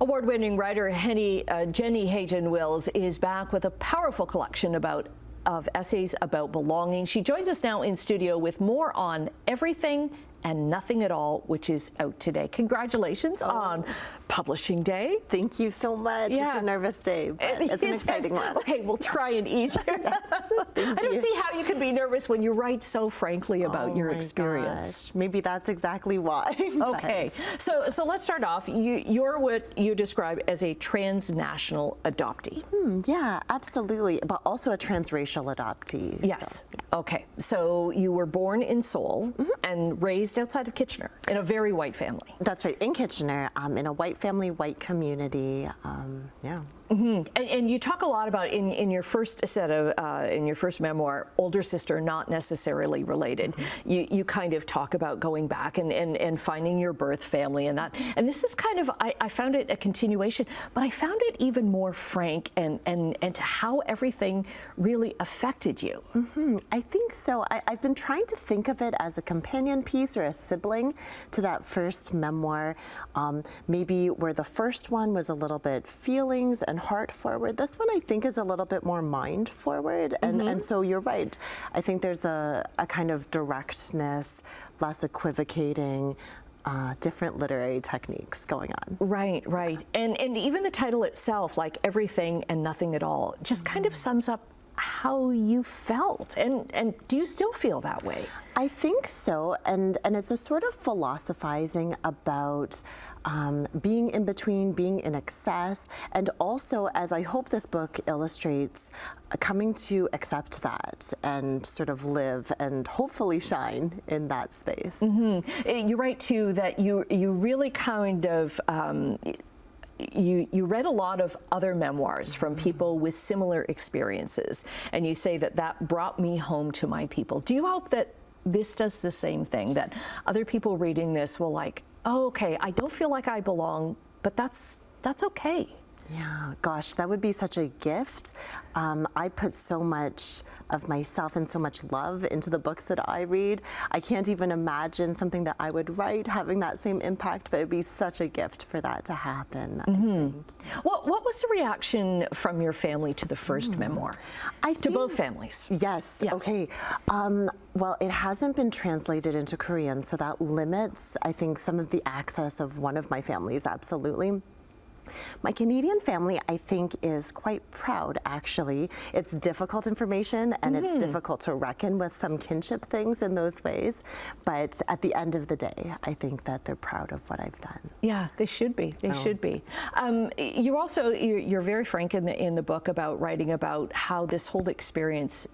Award-winning writer Jenny Heijun Wills is back with a powerful collection of essays about belonging. She joins us now in studio with more on Everything and Nothing at All, which is out today. Congratulations on publishing day. Thank you so much. Yeah. It's a nervous day, but it's an exciting one. Okay, we'll try and ease it. I don't see how you can be nervous when you write so frankly about your experience. Gosh. Maybe that's exactly why. Okay, so let's start off. You're what you describe as a transnational adoptee. Yeah, absolutely, but also a transracial adoptee. Yes. So, yeah. Okay, so you were born in Seoul and raised outside of Kitchener in a very white family. That's right, in Kitchener, in a white family, white community. Yeah. And you talk a lot about in your first set of in your first memoir, older sister not necessarily related. You kind of talk about going back and finding your birth family and that. And this is kind of I found it a continuation, but I found it even more frank and to how everything really affected you. I think so. I've been trying to think of it as a companion piece or a sibling to that first memoir. Maybe where the first one was a little bit feelings and heart forward. This one I think is a little bit more mind forward, and so you're right. I think there's a kind of directness, less equivocating, different literary techniques going on. Right, right. And even the title itself, like Everything and Nothing at All, just kind of sums up how you felt. And do you still feel that way? I think so, and it's a sort of philosophizing about being in between, being in excess, and also, as I hope this book illustrates, coming to accept that and sort of live and hopefully shine in that space. You write too that you really kind of you read a lot of other memoirs from people with similar experiences, and you say that brought me home to my people. Do you hope that this does the same thing, that other people reading this will like, oh, okay, I don't feel like I belong, but that's okay? Yeah, gosh, that would be such a gift. I put so much of myself and so much love into the books that I read. I can't even imagine something that I would write having that same impact, but it'd be such a gift for that to happen, I think. What was the reaction from your family to the first memoir? To both families? Yes. Okay. Well, it hasn't been translated into Korean, so that limits, I think, some of the access of one of my families, absolutely. My Canadian family, I think, is quite proud, actually. It's difficult information, and it's difficult to reckon with some kinship things in those ways. But at the end of the day, I think that they're proud of what I've done. Yeah, they should be. They should be. You're very frank in the book about writing about how this whole experience,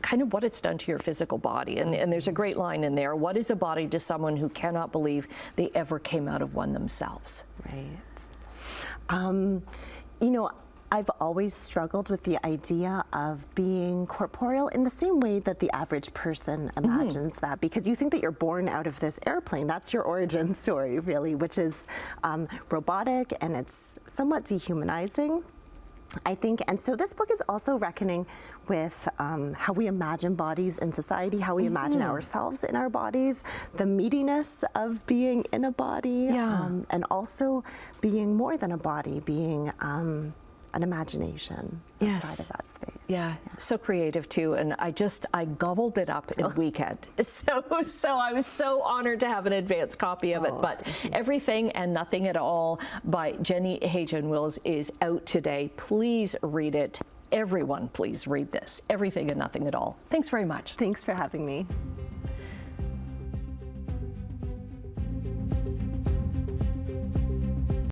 kind of what it's done to your physical body. And there's a great line in there. What is a body to someone who cannot believe they ever came out of one themselves? Right. You know, I've always struggled with the idea of being corporeal in the same way that the average person imagines that, because you think that you're born out of this airplane. That's your origin story, really, which is robotic, and it's somewhat dehumanizing, I think. And so this book is also reckoning with how we imagine bodies in society, how we imagine ourselves in our bodies, the meatiness of being in a body, and also being more than a body, being an imagination outside of that space. Yeah, so creative too, and I gobbled it up in a weekend. So I was so honored to have an advance copy of it. But Everything and Nothing at All by Jenny Heijun Wills is out today. Please read it. Everyone, please read this. Everything and Nothing at All. Thanks very much. Thanks for having me.